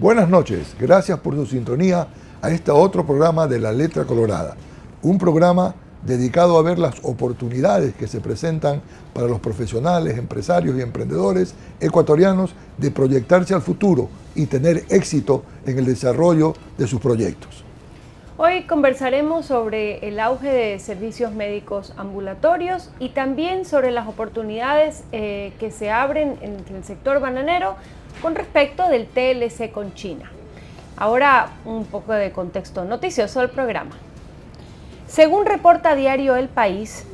Buenas noches, gracias por su sintonía a este otro programa de La Letra Colorada, un programa dedicado a ver las oportunidades que se presentan para los profesionales, empresarios y emprendedores ecuatorianos de proyectarse al futuro y tener éxito en el desarrollo de sus proyectos. Hoy conversaremos sobre el auge de servicios médicos ambulatorios y también sobre las oportunidades que se abren en el sector bananero con respecto del TLC con China. Ahora un poco de contexto noticioso del programa. Según reporta diario El País,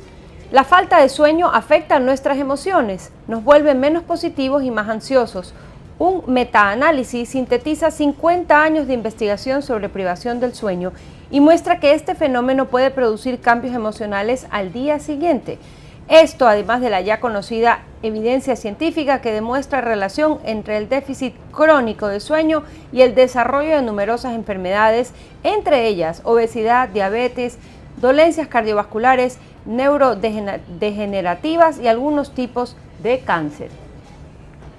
la falta de sueño afecta nuestras emociones, nos vuelve menos positivos y más ansiosos. Un metaanálisis sintetiza 50 años de investigación sobre privación del sueño y muestra que este fenómeno puede producir cambios emocionales al día siguiente. Esto, además de la ya conocida evidencia científica que demuestra relación entre el déficit crónico de sueño y el desarrollo de numerosas enfermedades, entre ellas obesidad, diabetes, dolencias cardiovasculares, neurodegenerativas y algunos tipos de cáncer.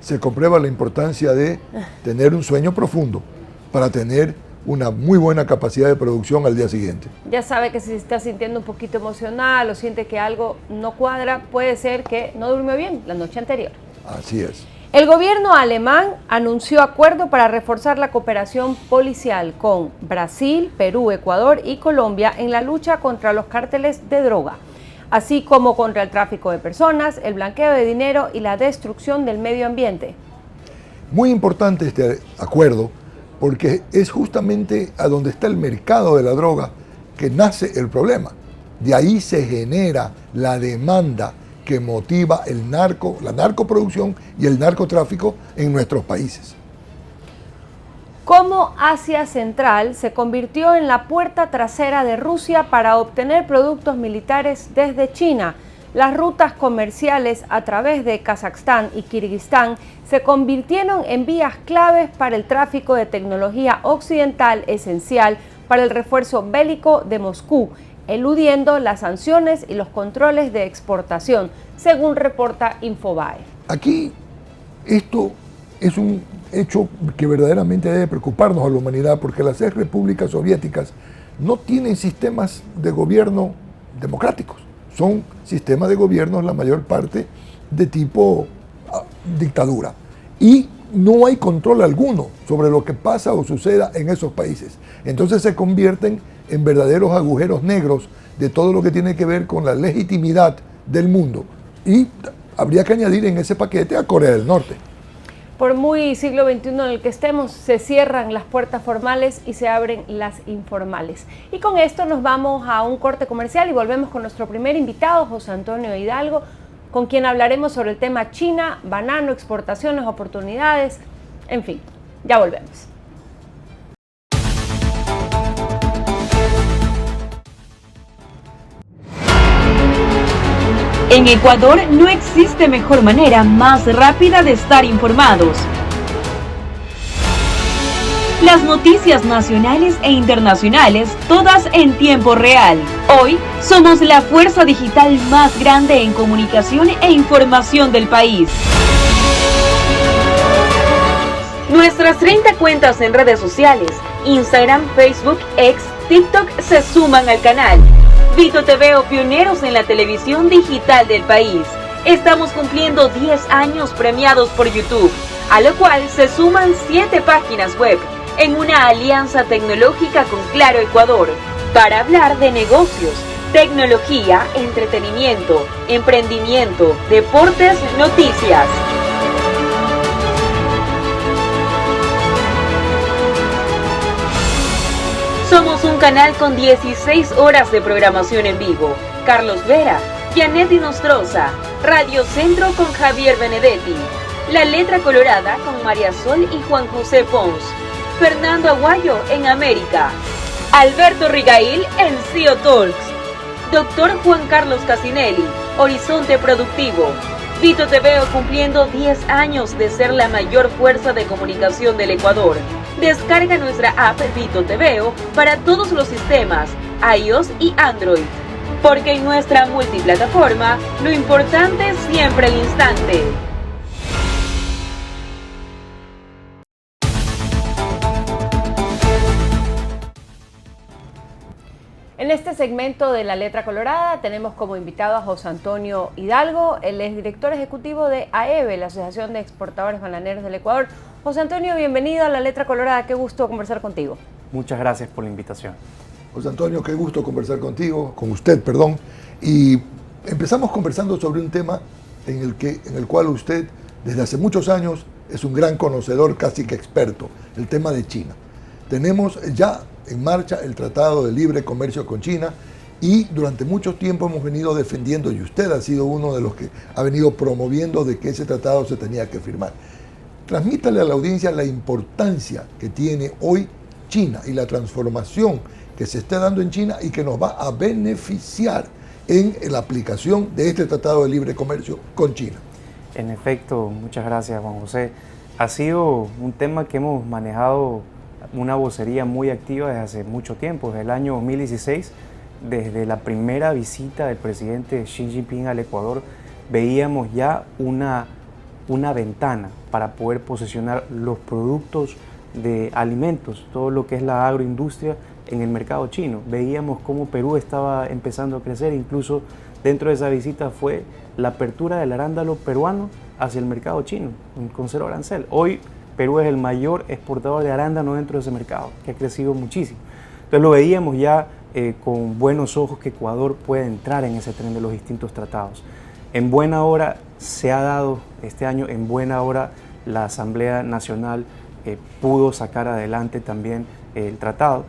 Se comprueba la importancia de tener un sueño profundo para tener una muy buena capacidad de producción al día siguiente. Ya sabe que si se está sintiendo un poquito emocional o siente que algo no cuadra, puede ser que no durmió bien la noche anterior. Así es. El gobierno alemán anunció acuerdo para reforzar la cooperación policial con Brasil, Perú, Ecuador y Colombia en la lucha contra los cárteles de droga, así como contra el tráfico de personas, el blanqueo de dinero y la destrucción del medio ambiente. Muy importante este acuerdo porque es justamente a donde está el mercado de la droga que nace el problema. De ahí se genera la demanda que motiva la narcoproducción y el narcotráfico en nuestros países. Cómo Asia Central se convirtió en la puerta trasera de Rusia para obtener productos militares desde China. Las rutas comerciales a través de Kazajstán y Kirguistán se convirtieron en vías claves para el tráfico de tecnología occidental esencial para el refuerzo bélico de Moscú, eludiendo las sanciones y los controles de exportación, según reporta Infobae. Aquí esto es un hecho que verdaderamente debe preocuparnos a la humanidad, porque las ex repúblicas soviéticas no tienen sistemas de gobierno democráticos. Son sistemas de gobierno, la mayor parte, de tipo dictadura. Y no hay control alguno sobre lo que pasa o suceda en esos países. Entonces se convierten en verdaderos agujeros negros de todo lo que tiene que ver con la legitimidad del mundo. Y habría que añadir en ese paquete a Corea del Norte. Por muy siglo XXI en el que estemos, se cierran las puertas formales y se abren las informales. Y con esto nos vamos a un corte comercial y volvemos con nuestro primer invitado, José Antonio Hidalgo, con quien hablaremos sobre el tema China, banano, exportaciones, oportunidades, en fin, ya volvemos. En Ecuador no existe mejor manera más rápida de estar informados. Las noticias nacionales e internacionales, todas en tiempo real. Hoy somos la fuerza digital más grande en comunicación e información del país. Nuestras 30 cuentas en redes sociales, Instagram, Facebook, X, TikTok, se suman al canal. Vito TV, pioneros en la televisión digital del país. Estamos cumpliendo 10 años premiados por YouTube, a lo cual se suman 7 páginas web, en una alianza tecnológica con Claro Ecuador, para hablar de negocios, tecnología, entretenimiento, emprendimiento, deportes, noticias. Somos un canal con 16 horas de programación en vivo. Carlos Vera, Janet Nostroza, Radio Centro con Javier Benedetti, La Letra Colorada con María Sol y Juan José Pons, Fernando Aguayo en América, Alberto Rigail en CEO Talks, Dr. Juan Carlos Casinelli, Horizonte Productivo, Vito TV cumpliendo 10 años de ser la mayor fuerza de comunicación del Ecuador. Descarga nuestra app Vito TV para todos los sistemas, iOS y Android. Porque en nuestra multiplataforma, lo importante es siempre el instante. En este segmento de La Letra Colorada tenemos como invitado a José Antonio Hidalgo, él es director ejecutivo de AEBE, la Asociación de Exportadores Bananeros del Ecuador. José Antonio, bienvenido a La Letra Colorada, qué gusto conversar contigo. Muchas gracias por la invitación. José Antonio, qué gusto conversar contigo, con usted, perdón. Y empezamos conversando sobre un tema en el cual usted, desde hace muchos años, es un gran conocedor, casi que experto, el tema de China. Tenemos ya en marcha el Tratado de Libre Comercio con China y durante mucho tiempo hemos venido defendiendo, y usted ha sido uno de los que ha venido promoviendo de que ese tratado se tenía que firmar. Transmítale a la audiencia la importancia que tiene hoy China y la transformación que se está dando en China y que nos va a beneficiar en la aplicación de este Tratado de Libre Comercio con China. En efecto, muchas gracias, Juan José. Ha sido un tema que hemos manejado una vocería muy activa desde hace mucho tiempo, desde el año 2016, desde la primera visita del presidente Xi Jinping al Ecuador, veíamos ya una ventana para poder posicionar los productos de alimentos, todo lo que es la agroindustria en el mercado chino. Veíamos cómo Perú estaba empezando a crecer, incluso dentro de esa visita fue la apertura del arándano peruano hacia el mercado chino, con cero arancel. Hoy Perú es el mayor exportador de arándano dentro de ese mercado, que ha crecido muchísimo. Entonces lo veíamos ya con buenos ojos que Ecuador puede entrar en ese tren de los distintos tratados. En buena hora se ha dado este año, en buena hora la Asamblea Nacional pudo sacar adelante también el tratado.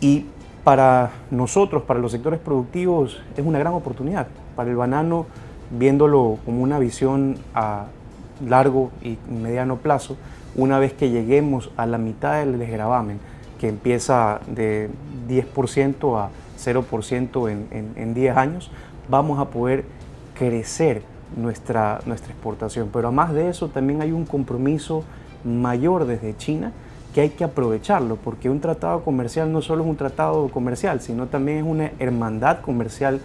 Y para nosotros, para los sectores productivos, es una gran oportunidad. Para el banano, viéndolo como una visión a largo y mediano plazo, una vez que lleguemos a la mitad del desgravamen, que empieza de 10% a 0% en 10 años, vamos a poder crecer nuestra exportación. Pero además de eso, también hay un compromiso mayor desde China que hay que aprovecharlo, porque un tratado comercial no solo es un tratado comercial, sino también es una hermandad comercial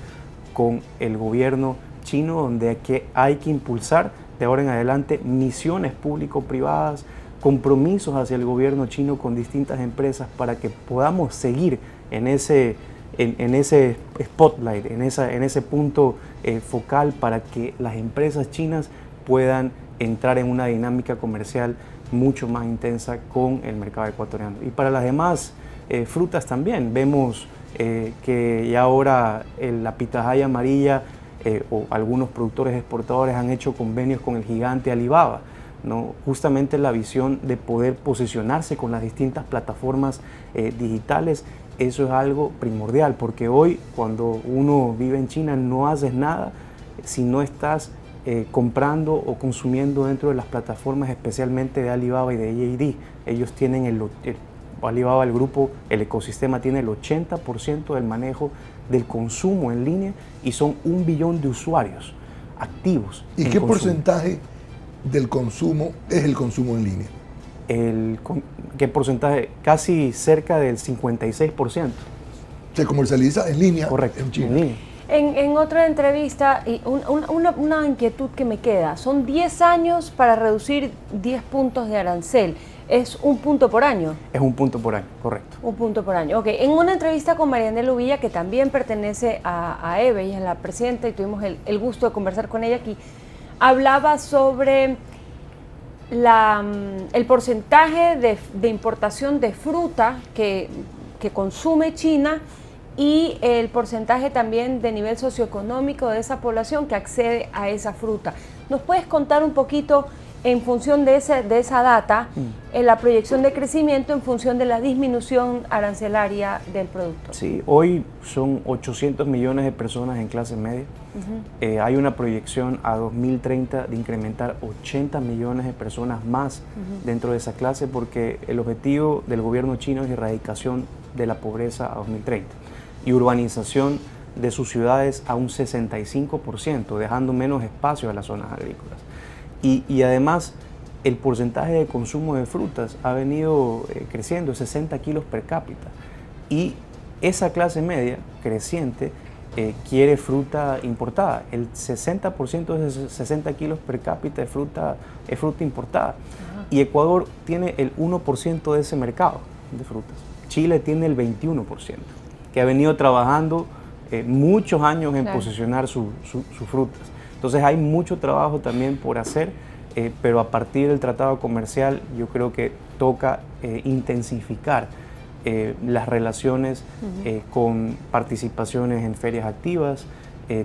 con el gobierno chino, donde hay que impulsar de ahora en adelante misiones público-privadas, compromisos hacia el gobierno chino con distintas empresas para que podamos seguir en ese spotlight, en ese punto focal para que las empresas chinas puedan entrar en una dinámica comercial mucho más intensa con el mercado ecuatoriano. Y para las demás frutas también, vemos que ya ahora la pitahaya amarilla o algunos productores exportadores han hecho convenios con el gigante Alibaba, ¿no? Justamente la visión de poder posicionarse con las distintas plataformas digitales. Eso es algo primordial, porque hoy cuando uno vive en China no haces nada si no estás comprando o consumiendo dentro de las plataformas, especialmente de Alibaba y de JD. Ellos tienen Alibaba, el grupo, el ecosistema tiene el 80% del manejo del consumo en línea y son 1 billón de usuarios activos. ¿Y qué porcentaje del consumo es el consumo en línea? ¿Qué porcentaje? Casi cerca del 56%. Se comercializa en línea. Correcto, en China. en línea. En otra entrevista, y una inquietud que me queda, son 10 años para reducir 10 puntos de arancel. ¿Es un punto por año? Es un punto por año, correcto. Un punto por año, ok. En una entrevista con Marianela Uvilla, que también pertenece a AEBE, ella es la presidenta y tuvimos el gusto de conversar con ella aquí, hablaba sobre el porcentaje de importación de fruta que consume China y el porcentaje también de nivel socioeconómico de esa población que accede a esa fruta. ¿Nos puedes contar un poquito en función de esa data, en la proyección de crecimiento en función de la disminución arancelaria del producto? Sí, hoy son 800 millones de personas en clase media. Hay una proyección a 2030 de incrementar 80 millones de personas más dentro de esa clase, porque el objetivo del gobierno chino es erradicación de la pobreza a 2030 y urbanización de sus ciudades a un 65%, dejando menos espacio a las zonas agrícolas. Y además el porcentaje de consumo de frutas ha venido creciendo, 60 kilos per cápita. Y esa clase media creciente quiere fruta importada. El 60% de esos 60 kilos per cápita es fruta importada. Ajá. Y Ecuador tiene el 1% de ese mercado de frutas. Chile tiene el 21%. que ha venido trabajando muchos años en Claro. posicionar sus frutas. Entonces hay mucho trabajo también por hacer, pero a partir del tratado comercial yo creo que toca intensificar las relaciones con participaciones en ferias activas,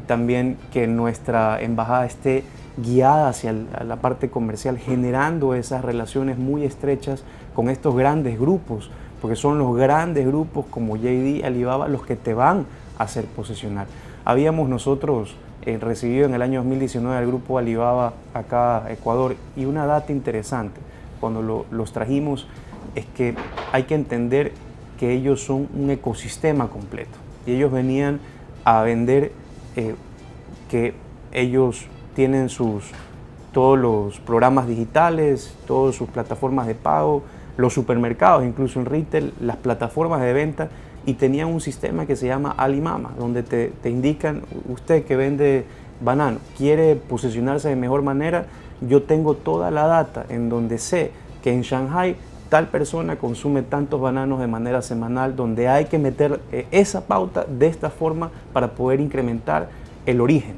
también que nuestra embajada esté guiada hacia la parte comercial, generando esas relaciones muy estrechas con estos grandes grupos, porque son los grandes grupos como JD, Alibaba, los que te van a hacer posicionar. Habíamos nosotros recibido en el año 2019 al grupo Alibaba acá a Ecuador, y una data interesante cuando los trajimos es que hay que entender que ellos son un ecosistema completo, y ellos venían a vender que ellos tienen todos los programas digitales, todas sus plataformas de pago, los supermercados, incluso en retail, las plataformas de venta, y tenían un sistema que se llama Alimama, donde te indican, usted que vende banano, quiere posicionarse de mejor manera, yo tengo toda la data en donde sé que en Shanghai tal persona consume tantos bananos de manera semanal, donde hay que meter esa pauta de esta forma para poder incrementar el origen.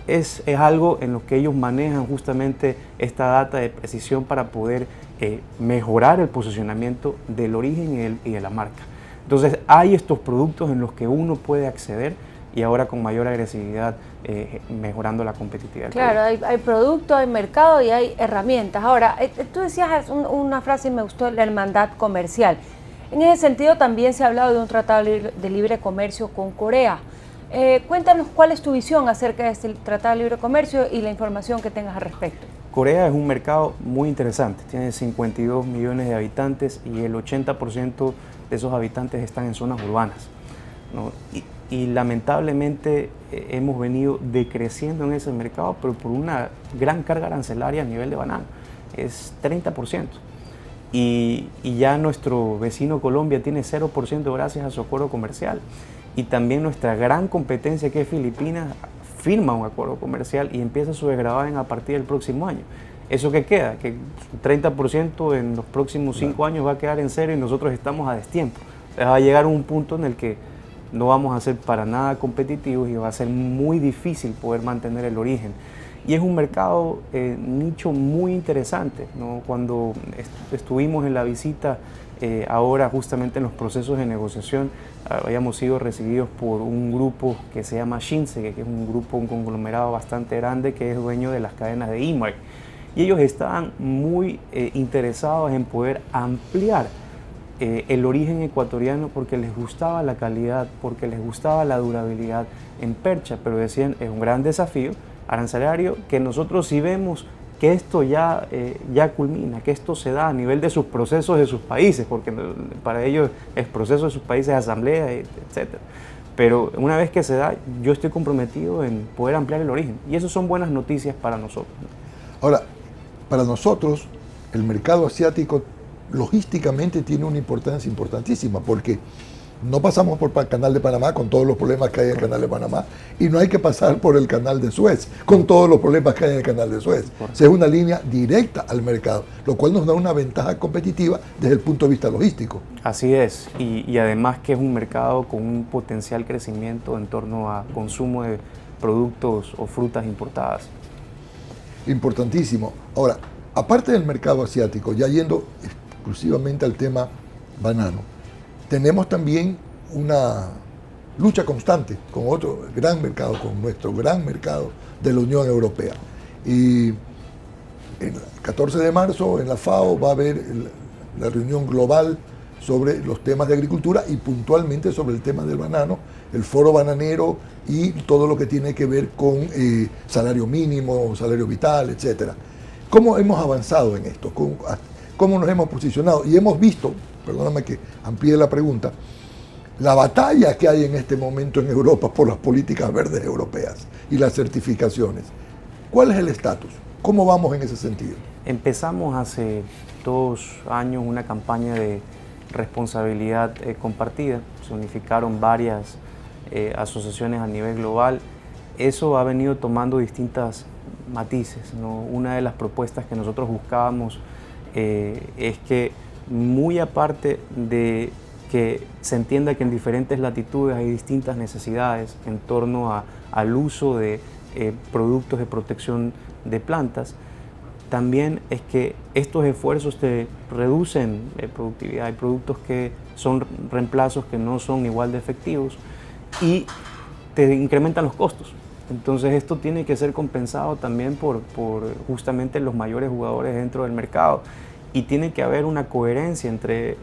Es algo en lo que ellos manejan justamente esta data de precisión para poder mejorar el posicionamiento del origen y de la marca. Entonces hay estos productos en los que uno puede acceder, y ahora con mayor agresividad mejorando la competitividad. Claro, hay producto, hay mercado y hay herramientas. Ahora, tú decías una frase y me gustó, la hermandad comercial. En ese sentido también se ha hablado de un tratado de libre comercio con Corea. Cuéntanos cuál es tu visión acerca de este tratado de libre comercio y la información que tengas al respecto. Corea es un mercado muy interesante, tiene 52 millones de habitantes y el 80% de esos habitantes están en zonas urbanas, ¿no? Y lamentablemente hemos venido decreciendo en ese mercado, pero por una gran carga arancelaria a nivel de banano, es 30%. Y ya nuestro vecino Colombia tiene 0% gracias a su acuerdo comercial. Y también nuestra gran competencia, que es Filipinas, firma un acuerdo comercial y empieza su desgravamen a partir del próximo año. ¿Eso qué queda? Que 30% en los próximos 5 años va a quedar en cero y nosotros estamos a destiempo. Va a llegar un punto en el que no vamos a ser para nada competitivos y va a ser muy difícil poder mantener el origen. Y es un mercado nicho muy interesante, ¿no? Cuando estuvimos en la visita, ahora justamente en los procesos de negociación, habíamos sido recibidos por un grupo que se llama Shinsegae, que es un grupo, un conglomerado bastante grande que es dueño de las cadenas de E-Mart. Y ellos estaban muy interesados en poder ampliar el origen ecuatoriano porque les gustaba la calidad, porque les gustaba la durabilidad en percha, pero decían, es un gran desafío arancelario que nosotros si vemos que esto ya culmina, que esto se da a nivel de sus procesos de sus países, porque para ellos es proceso de sus países, asamblea, etc. Pero una vez que se da, yo estoy comprometido en poder ampliar el origen, y eso son buenas noticias para nosotros. Ahora, para nosotros, el mercado asiático logísticamente tiene una importancia importantísima, porque no pasamos por el canal de Panamá con todos los problemas que hay en el canal de Panamá, y no hay que pasar por el canal de Suez con todos los problemas que hay en el canal de Suez. O sea, es una línea directa al mercado, lo cual nos da una ventaja competitiva desde el punto de vista logístico. Así es, y además que es un mercado con un potencial crecimiento en torno a consumo de productos o frutas importadas. Importantísimo. Ahora, aparte del mercado asiático, ya yendo exclusivamente al tema banano, tenemos también una lucha constante con otro gran mercado, con nuestro gran mercado de la Unión Europea. Y el 14 de marzo en la FAO va a haber la reunión global sobre los temas de agricultura y puntualmente sobre el tema del banano, el foro bananero y todo lo que tiene que ver con salario mínimo, salario vital, etc. ¿Cómo hemos avanzado en esto? ¿Cómo nos hemos posicionado? Y hemos visto, perdóname que amplíe la pregunta, la batalla que hay en este momento en Europa por las políticas verdes europeas y las certificaciones. ¿Cuál es el estatus? ¿Cómo vamos en ese sentido? Empezamos hace 2 años una campaña de responsabilidad compartida. Se unificaron varias asociaciones a nivel global. Eso ha venido tomando distintas matices, ¿no? Una de las propuestas que nosotros buscábamos es que, muy aparte de que se entienda que en diferentes latitudes hay distintas necesidades en torno al uso de productos de protección de plantas. También es que estos esfuerzos te reducen productividad. Hay productos que son reemplazos que no son igual de efectivos y te incrementan los costos. Entonces esto tiene que ser compensado también por justamente los mayores jugadores dentro del mercado, y tiene que haber una coherencia entre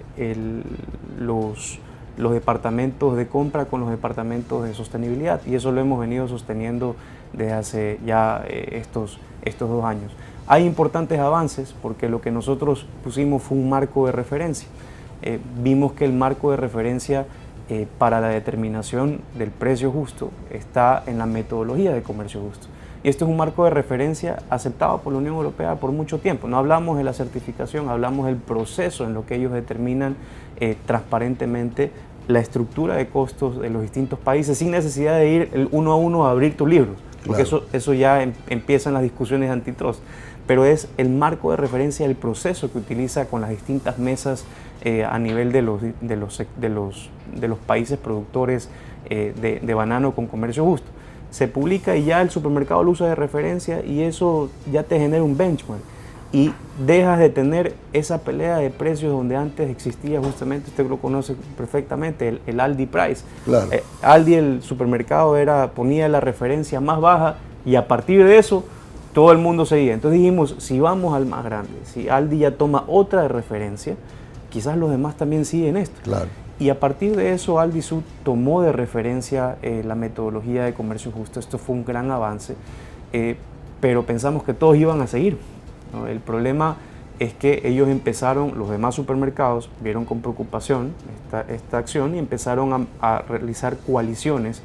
los departamentos de compra con los departamentos de sostenibilidad, y eso lo hemos venido sosteniendo desde hace ya estos 2 años. Hay importantes avances porque lo que nosotros pusimos fue un marco de referencia. Vimos que el marco de referencia para la determinación del precio justo está en la metodología de comercio justo. Y esto es un marco de referencia aceptado por la Unión Europea por mucho tiempo. No hablamos de la certificación, hablamos del proceso en lo que ellos determinan transparentemente la estructura de costos de los distintos países, sin necesidad de ir uno a uno a abrir tus libros, porque claro, eso ya empiezan las discusiones de antitrust. Pero es el marco de referencia del proceso que utiliza con las distintas mesas a nivel de los países productores de banano con comercio justo. Se publica y ya el supermercado lo usa de referencia, y eso ya te genera un benchmark y dejas de tener esa pelea de precios donde antes existía, justamente usted lo conoce perfectamente, el Aldi Price. Claro. Aldi, el supermercado, ponía la referencia más baja, y a partir de eso todo el mundo seguía. Entonces dijimos, si vamos al más grande, si Aldi ya toma otra de referencia, quizás los demás también siguen esto. Claro. Y a partir de eso, Aldi Süd tomó de referencia la metodología de comercio justo. Esto fue un gran avance, pero pensamos que todos iban a seguir, ¿no? El problema es que ellos empezaron, los demás supermercados vieron con preocupación esta acción y empezaron a realizar coaliciones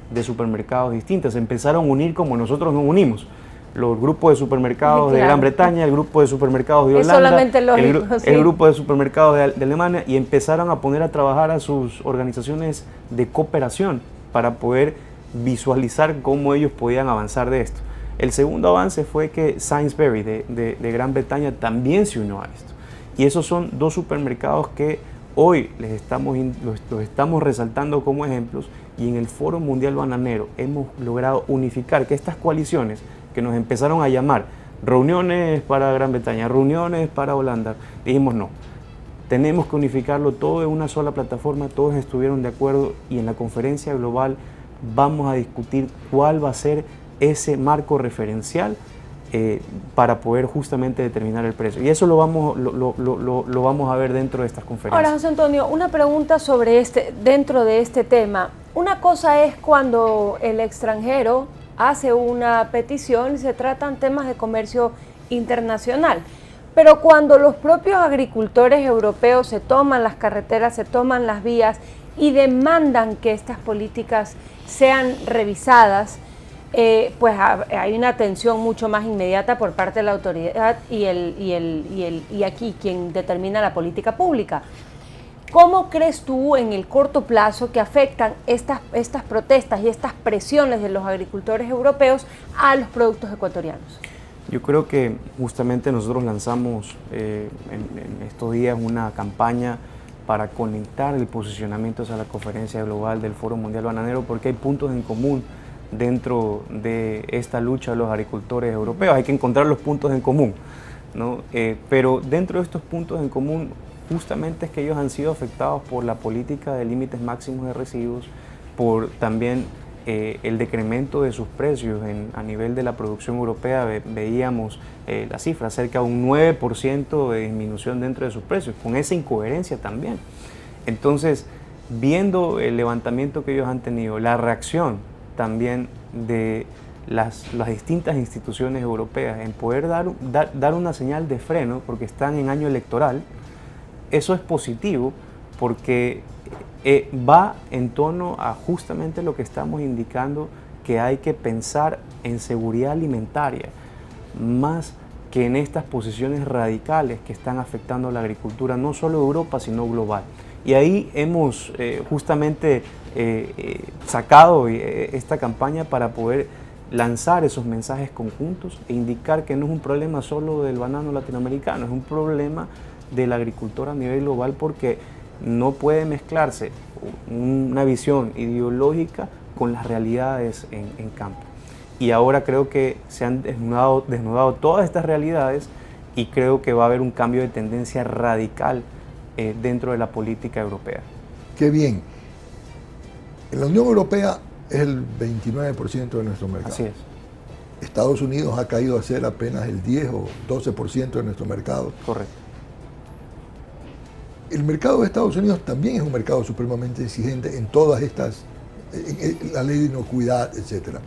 de supermercados distintas. Empezaron a unir como nosotros nos unimos. Los grupos de supermercados de Gran Bretaña, el grupo de supermercados de Holanda, solamente lógico, el grupo de supermercados de Alemania, y empezaron a poner a trabajar a sus organizaciones de cooperación para poder visualizar cómo ellos podían avanzar de esto. El segundo avance fue que Sainsbury de Gran Bretaña también se unió a esto. Y esos son 2 supermercados que hoy los estamos resaltando como ejemplos, y en el Foro Mundial Bananero hemos logrado unificar que estas coaliciones que nos empezaron a llamar reuniones para Gran Bretaña, reuniones para Holanda, dijimos no, tenemos que unificarlo todo en una sola plataforma. Todos estuvieron de acuerdo, y en la conferencia global vamos a discutir cuál va a ser ese marco referencial para poder justamente determinar el precio. Y eso lo vamos a ver dentro de estas conferencias. Ahora, José Antonio, una pregunta sobre dentro de este tema. Una cosa es cuando el extranjero hace una petición y se tratan temas de comercio internacional. Pero cuando los propios agricultores europeos se toman las carreteras, se toman las vías y demandan que estas políticas sean revisadas, pues hay una atención mucho más inmediata por parte de la autoridad y aquí quien determina la política pública. ¿Cómo crees tú en el corto plazo que afectan estas protestas y estas presiones de los agricultores europeos a los productos ecuatorianos? Yo creo que justamente nosotros lanzamos en estos días una campaña para conectar el posicionamiento hacia la conferencia global del Foro Mundial Bananero, porque hay puntos en común dentro de esta lucha de los agricultores europeos. Hay que encontrar los puntos en común, ¿no? Pero dentro de estos puntos en común, justamente es que ellos han sido afectados por la política de límites máximos de residuos, por también el decremento de sus precios a nivel de la producción europea. Veíamos la cifra, cerca de un 9% de disminución dentro de sus precios, con esa incoherencia también. Entonces, viendo el levantamiento que ellos han tenido, la reacción también de las distintas instituciones europeas en poder dar una señal de freno, porque están en año electoral, eso es positivo, porque va en torno a justamente lo que estamos indicando, que hay que pensar en seguridad alimentaria, más que en estas posiciones radicales que están afectando a la agricultura, no solo de Europa, sino global. Y ahí hemos justamente sacado esta campaña para poder lanzar esos mensajes conjuntos e indicar que no es un problema solo del banano latinoamericano, es un problema del agricultor a nivel global, porque no puede mezclarse una visión ideológica con las realidades en campo. Y ahora creo que se han desnudado todas estas realidades y creo que va a haber un cambio de tendencia radical dentro de la política europea. Qué bien. En la Unión Europea es el 29% de nuestro mercado. Así es. Estados Unidos ha caído a ser apenas el 10 o 12% de nuestro mercado. Correcto. El mercado de Estados Unidos también es un mercado supremamente exigente en todas estas, en la ley de inocuidad, etc.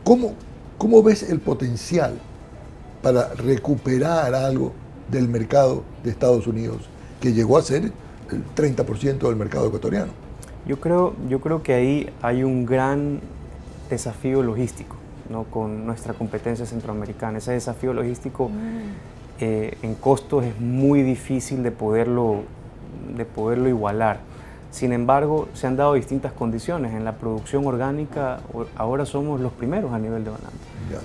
¿Cómo ves el potencial para recuperar algo del mercado de Estados Unidos, que llegó a ser el 30% del mercado ecuatoriano? Yo creo que ahí hay un gran desafío logístico, ¿no? Con nuestra competencia centroamericana. Ese desafío logístico en costos es muy difícil de poderlo igualar. Sin embargo, se han dado distintas condiciones. En la producción orgánica ahora somos los primeros a nivel de banano.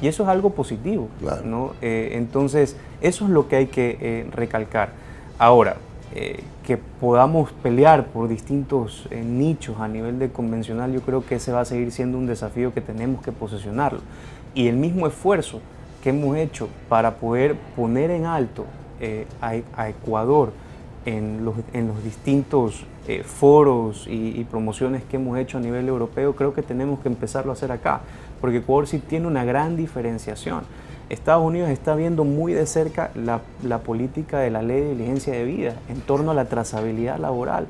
Y eso es algo positivo, claro, ¿no? Entonces, eso es lo que hay que recalcar. Ahora, que podamos pelear por distintos nichos a nivel de convencional, yo creo que ese va a seguir siendo un desafío que tenemos que posesionarlo. Y el mismo esfuerzo que hemos hecho para poder poner en alto a Ecuador en los distintos foros y promociones que hemos hecho a nivel europeo, creo que tenemos que empezarlo a hacer acá, porque Ecuador sí tiene una gran diferenciación. Estados Unidos está viendo muy de cerca la política de la ley de diligencia de vida en torno a la trazabilidad laboral,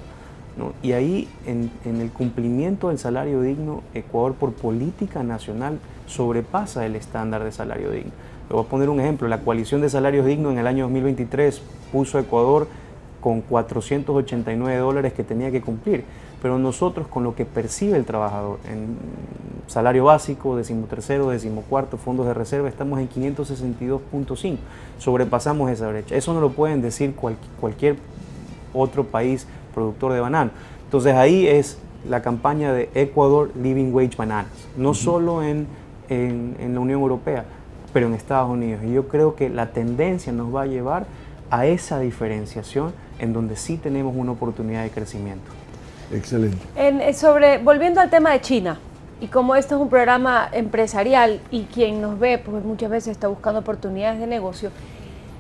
¿no? Y ahí, en el cumplimiento del salario digno, Ecuador por política nacional sobrepasa el estándar de salario digno. Le voy a poner un ejemplo. La coalición de salarios dignos en el año 2023 puso a Ecuador con $489 que tenía que cumplir, pero nosotros, con lo que percibe el trabajador en salario básico, 13º, 14º, fondos de reserva, estamos en 562.5, sobrepasamos esa brecha. Eso no lo pueden decir cualquier otro país productor de banano. Entonces ahí es la campaña de Ecuador Living Wage Bananas, no solo en la Unión Europea, pero en Estados Unidos. Y yo creo que la tendencia nos va a llevar a esa diferenciación en donde sí tenemos una oportunidad de crecimiento. Excelente. Volviendo al tema de China, y como este es un programa empresarial y quien nos ve pues muchas veces está buscando oportunidades de negocio,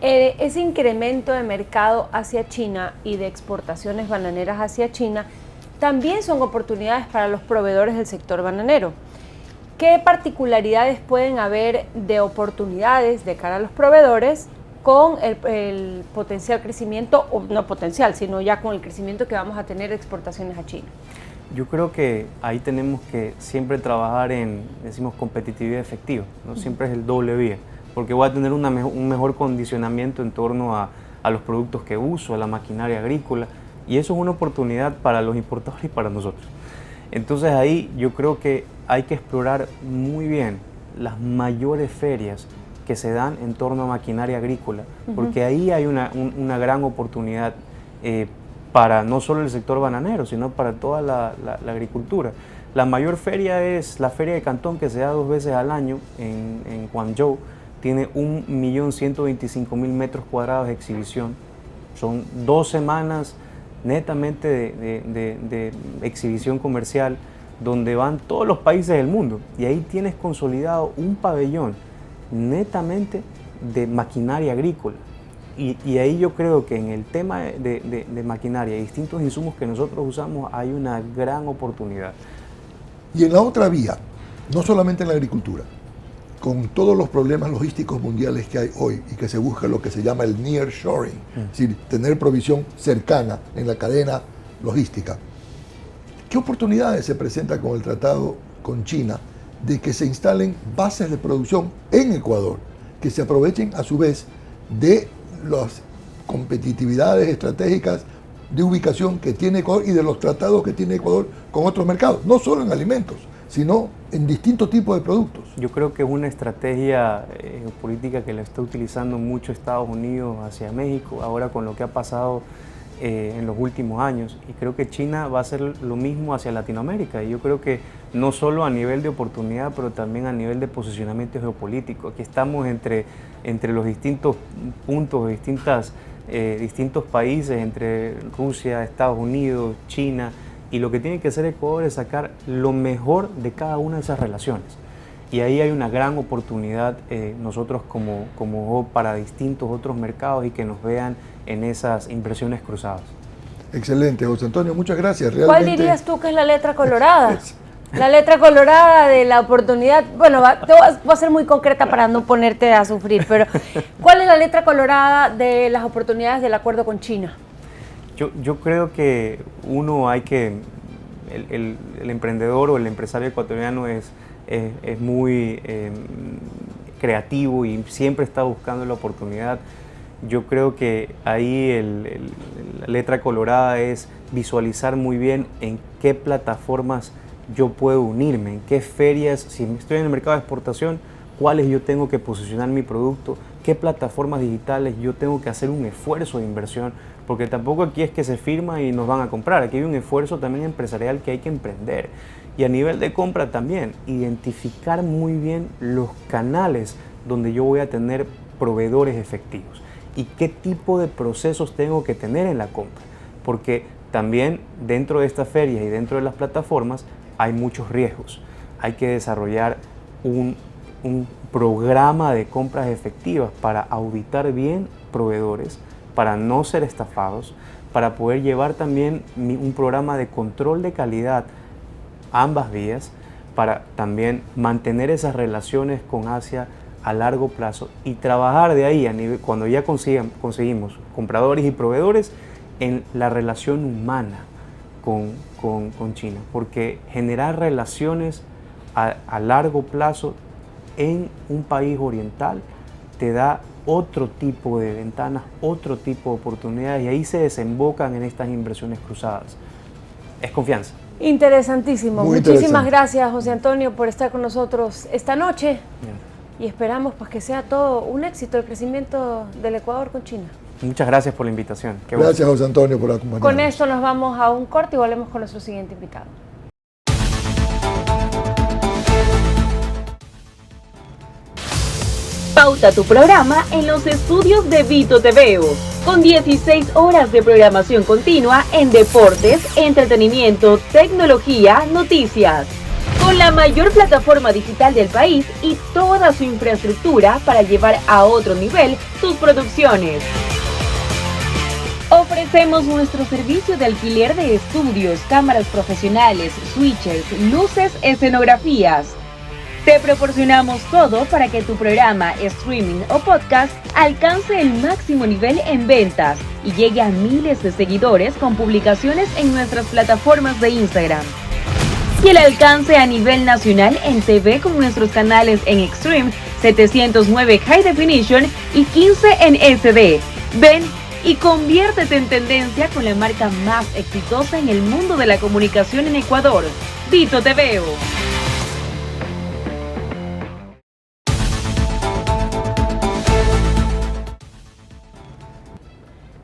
ese incremento de mercado hacia China y de exportaciones bananeras hacia China también son oportunidades para los proveedores del sector bananero. ¿Qué particularidades pueden haber de oportunidades de cara a los proveedores con el potencial crecimiento, o no potencial, sino ya con el crecimiento que vamos a tener de exportaciones a China? Yo creo que ahí tenemos que siempre trabajar en, decimos, competitividad efectiva, ¿no? Siempre es el doble vía, porque voy a tener un mejor condicionamiento en torno a los productos que uso, a la maquinaria agrícola, y eso es una oportunidad para los importadores y para nosotros. Entonces ahí yo creo que hay que explorar muy bien las mayores ferias que se dan en torno a maquinaria agrícola, porque ahí hay una gran oportunidad para no solo el sector bananero, sino para toda la agricultura. La mayor feria es la Feria de Cantón, que se da 2 veces al año en Guangzhou. Tiene 1.125.000 metros cuadrados de exhibición. Son 2 semanas netamente de exhibición comercial, donde van todos los países del mundo, y ahí tienes consolidado un pabellón netamente de maquinaria agrícola. Y ahí yo creo que en el tema de maquinaria y distintos insumos que nosotros usamos hay una gran oportunidad. Y en la otra vía, no solamente en la agricultura, con todos los problemas logísticos mundiales que hay hoy y que se busca lo que se llama el nearshoring, es decir, tener provisión cercana en la cadena logística. ¿Qué oportunidades se presentan con el tratado con China de que se instalen bases de producción en Ecuador, que se aprovechen a su vez de las competitividades estratégicas de ubicación que tiene Ecuador y de los tratados que tiene Ecuador con otros mercados, no solo en alimentos, sino en distintos tipos de productos? Yo creo que es una estrategia geopolítica que la está utilizando mucho Estados Unidos hacia México, ahora con lo que ha pasado en los últimos años, y creo que China va a hacer lo mismo hacia Latinoamérica, y yo creo que no solo a nivel de oportunidad, pero también a nivel de posicionamiento geopolítico. Aquí estamos entre los distintos puntos, distintos países, entre Rusia, Estados Unidos, China, y lo que tiene que hacer Ecuador es sacar lo mejor de cada una de esas relaciones. Y ahí hay una gran oportunidad nosotros como hub para distintos otros mercados y que nos vean en esas inversiones cruzadas. Excelente, José Antonio, muchas gracias. ¿Cuál dirías tú que es la letra colorada? La letra colorada de la oportunidad. Bueno, voy a ser muy concreta para no ponerte a sufrir, pero ¿cuál es la letra colorada de las oportunidades del acuerdo con China? Yo creo que el emprendedor o el empresario ecuatoriano es muy creativo y siempre está buscando la oportunidad. Yo creo que ahí la letra colorada es visualizar muy bien en qué plataformas yo puedo unirme, en qué ferias, si estoy en el mercado de exportación, cuáles yo tengo que posicionar mi producto, qué plataformas digitales yo tengo que hacer un esfuerzo de inversión, porque tampoco aquí es que se firma y nos van a comprar, aquí hay un esfuerzo también empresarial que hay que emprender. Y a nivel de compra también, identificar muy bien los canales donde yo voy a tener proveedores efectivos y qué tipo de procesos tengo que tener en la compra, porque también dentro de estas ferias y dentro de las plataformas hay muchos riesgos. Hay que desarrollar un programa de compras efectivas para auditar bien proveedores, para no ser estafados, para poder llevar también un programa de control de calidad ambas vías, para también mantener esas relaciones con Asia a largo plazo y trabajar de ahí cuando ya conseguimos compradores y proveedores en la relación humana con China, porque generar relaciones a largo plazo en un país oriental te da otro tipo de ventanas, otro tipo de oportunidades, y ahí se desembocan en estas inversiones cruzadas. Es confianza. Interesantísimo. Muchísimas gracias, José Antonio, por estar con nosotros esta noche. Y esperamos pues que sea todo un éxito el crecimiento del Ecuador con China. Muchas gracias por la invitación. Gracias, José Antonio, por acompañarnos. Con esto nos vamos a un corte y volvemos con nuestro siguiente invitado. Pauta tu programa en los estudios de Vito TVO, con 16 horas de programación continua en deportes, entretenimiento, tecnología, noticias. Con la mayor plataforma digital del país y toda su infraestructura para llevar a otro nivel sus producciones. Ofrecemos nuestro servicio de alquiler de estudios, cámaras profesionales, switchers, luces, escenografías. Te proporcionamos todo para que tu programa, streaming o podcast alcance el máximo nivel en ventas y llegue a miles de seguidores con publicaciones en nuestras plataformas de Instagram. Y el alcance a nivel nacional en TV con nuestros canales en Extreme, 709 High Definition y 15 en SD. Ven y conviértete en tendencia con la marca más exitosa en el mundo de la comunicación en Ecuador, Vito TVO.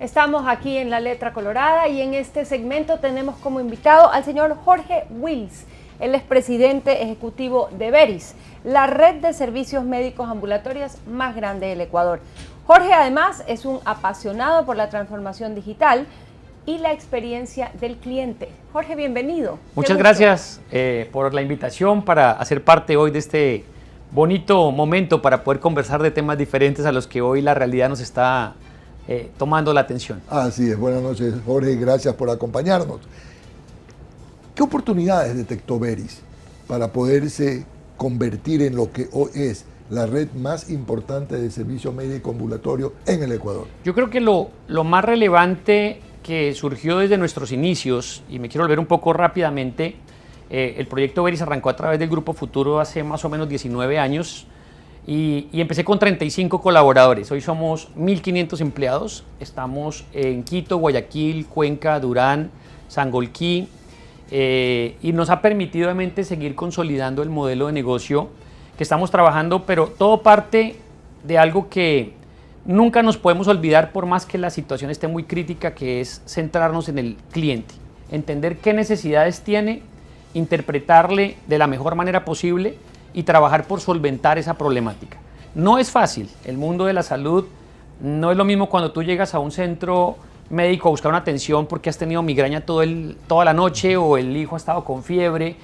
Estamos aquí en La Letra Colorada y en este segmento tenemos como invitado al señor Jorge Wills. Él es presidente ejecutivo de Veris, la red de servicios médicos ambulatorios más grande del Ecuador. Jorge además es un apasionado por la transformación digital y la experiencia del cliente. Jorge, bienvenido. Muchas gracias por la invitación para hacer parte hoy de este bonito momento para poder conversar de temas diferentes a los que hoy la realidad nos está tomando la atención. Así es, buenas noches, Jorge, y gracias por acompañarnos. ¿Qué oportunidades detectó Veris para poderse convertir en lo que hoy es la red más importante de servicio médico ambulatorio en el Ecuador? Yo creo que lo más relevante que surgió desde nuestros inicios, y me quiero volver un poco rápidamente, el proyecto Veris arrancó a través del Grupo Futuro hace más o menos 19 años, y empecé con 35 colaboradores. Hoy somos 1.500 empleados. Estamos en Quito, Guayaquil, Cuenca, Durán, Sangolquí, y nos ha permitido obviamente seguir consolidando el modelo de negocio que estamos trabajando, pero todo parte de algo que nunca nos podemos olvidar, por más que la situación esté muy crítica, que es centrarnos en el cliente, entender qué necesidades tiene, interpretarle de la mejor manera posible y trabajar por solventar esa problemática. No es fácil, el mundo de la salud no es lo mismo cuando tú llegas a un centro médico a buscar una atención porque has tenido migraña toda la noche o el hijo ha estado con fiebre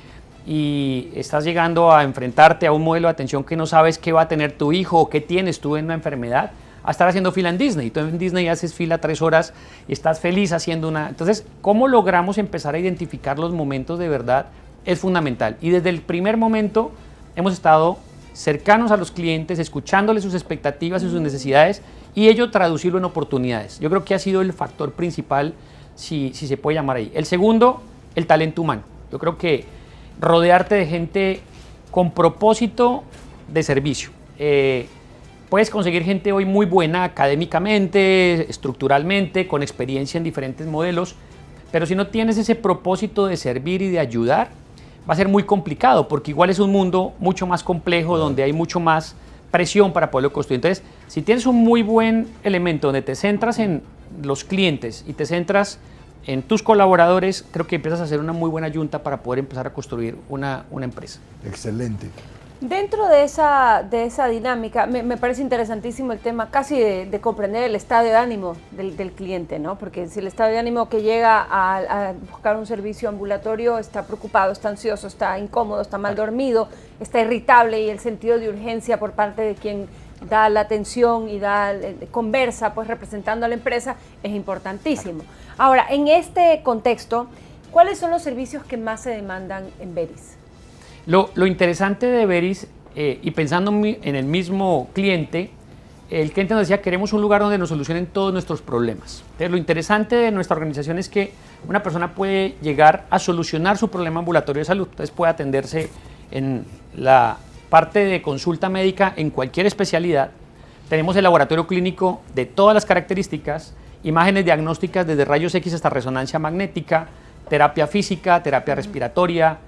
y estás llegando a enfrentarte a un modelo de atención que no sabes qué va a tener tu hijo o qué tienes tú en una enfermedad, a estar haciendo fila en Disney. Tú en Disney haces fila 3 horas y estás feliz haciendo una... Entonces, ¿cómo logramos empezar a identificar los momentos de verdad? Es fundamental. Y desde el primer momento hemos estado cercanos a los clientes, escuchándoles sus expectativas y sus necesidades y ello traducirlo en oportunidades. Yo creo que ha sido el factor principal, si se puede llamar ahí. El segundo, el talento humano. Yo creo que rodearte de gente con propósito de servicio. Puedes conseguir gente hoy muy buena académicamente, estructuralmente, con experiencia en diferentes modelos, pero si no tienes ese propósito de servir y de ayudar, va a ser muy complicado, porque igual es un mundo mucho más complejo, donde hay mucho más presión para poderlo construir. Entonces, si tienes un muy buen elemento donde te centras en los clientes y te centras en tus colaboradores, creo que empiezas a hacer una muy buena yunta para poder empezar a construir una empresa. Excelente. Dentro de esa dinámica, me parece interesantísimo el tema casi de comprender el estado de ánimo del cliente, ¿no? Porque si el estado de ánimo que llega a buscar un servicio ambulatorio está preocupado, está ansioso, está incómodo, está mal dormido, está irritable, y el sentido de urgencia por parte de quien da la atención y conversa, pues representando a la empresa, es importantísimo. Ahora, en este contexto, ¿cuáles son los servicios que más se demandan en Veris? Lo interesante de Veris, y pensando en el mismo cliente, el cliente nos decía: queremos un lugar donde nos solucionen todos nuestros problemas. Entonces, lo interesante de nuestra organización es que una persona puede llegar a solucionar su problema ambulatorio de salud. Entonces, puede atenderse en la parte de consulta médica en cualquier especialidad. Tenemos el laboratorio clínico de todas las características, imágenes diagnósticas desde rayos X hasta resonancia magnética, terapia física, terapia respiratoria,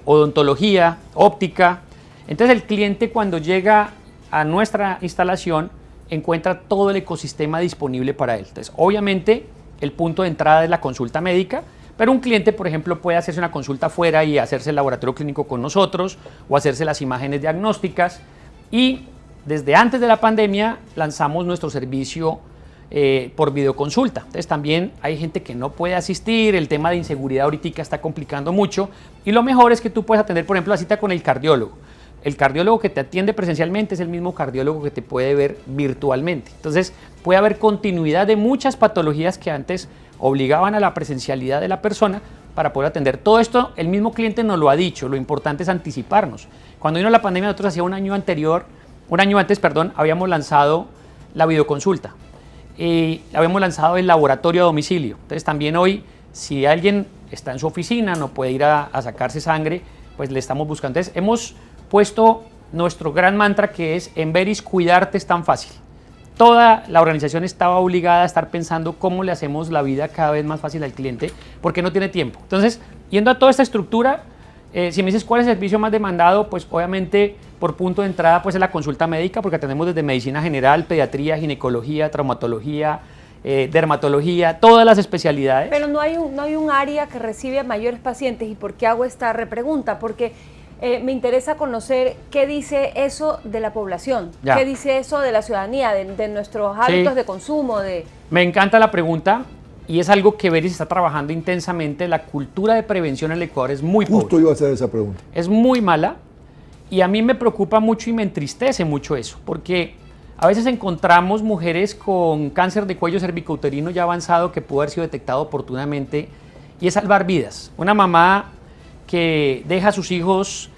odontología, óptica. Entonces el cliente, cuando llega a nuestra instalación, encuentra todo el ecosistema disponible para él. Entonces, obviamente, el punto de entrada es la consulta médica, pero un cliente, por ejemplo, puede hacerse una consulta afuera y hacerse el laboratorio clínico con nosotros o hacerse las imágenes diagnósticas. Y desde antes de la pandemia lanzamos nuestro servicio por videoconsulta. Entonces también hay gente que no puede asistir, el tema de inseguridad ahorita está complicando mucho, y lo mejor es que tú puedes atender, por ejemplo, la cita con el cardiólogo. El cardiólogo que te atiende presencialmente es el mismo cardiólogo que te puede ver virtualmente. Entonces puede haber continuidad de muchas patologías que antes obligaban a la presencialidad de la persona para poder atender. Todo esto el mismo cliente nos lo ha dicho, lo importante es anticiparnos. Cuando vino la pandemia, nosotros hacía un año antes, habíamos lanzado la videoconsulta. Habíamos lanzado el laboratorio a domicilio. Entonces también hoy, si alguien está en su oficina, no puede ir a sacarse sangre, pues le estamos buscando. Entonces hemos puesto nuestro gran mantra, que es: en Veris cuidarte es tan fácil. Toda la organización estaba obligada a estar pensando cómo le hacemos la vida cada vez más fácil al cliente, porque no tiene tiempo. Entonces, yendo a toda esta estructura, si me dices cuál es el servicio más demandado, pues obviamente por punto de entrada pues es la consulta médica, porque tenemos desde medicina general, pediatría, ginecología, traumatología, dermatología, todas las especialidades. Pero no hay un área que recibe a mayores pacientes. ¿Y por qué hago esta repregunta? Porque me interesa conocer qué dice eso de la población, qué dice eso de la ciudadanía, de nuestros hábitos de consumo. Me encanta la pregunta. Y es algo que Veris está trabajando intensamente. La cultura de prevención en el Ecuador es muy pobre. Justo iba a hacer esa pregunta. Es muy mala, y a mí me preocupa mucho y me entristece mucho eso, porque a veces encontramos mujeres con cáncer de cuello cervicouterino ya avanzado que pudo haber sido detectado oportunamente, y es salvar vidas. Una mamá que deja a sus hijos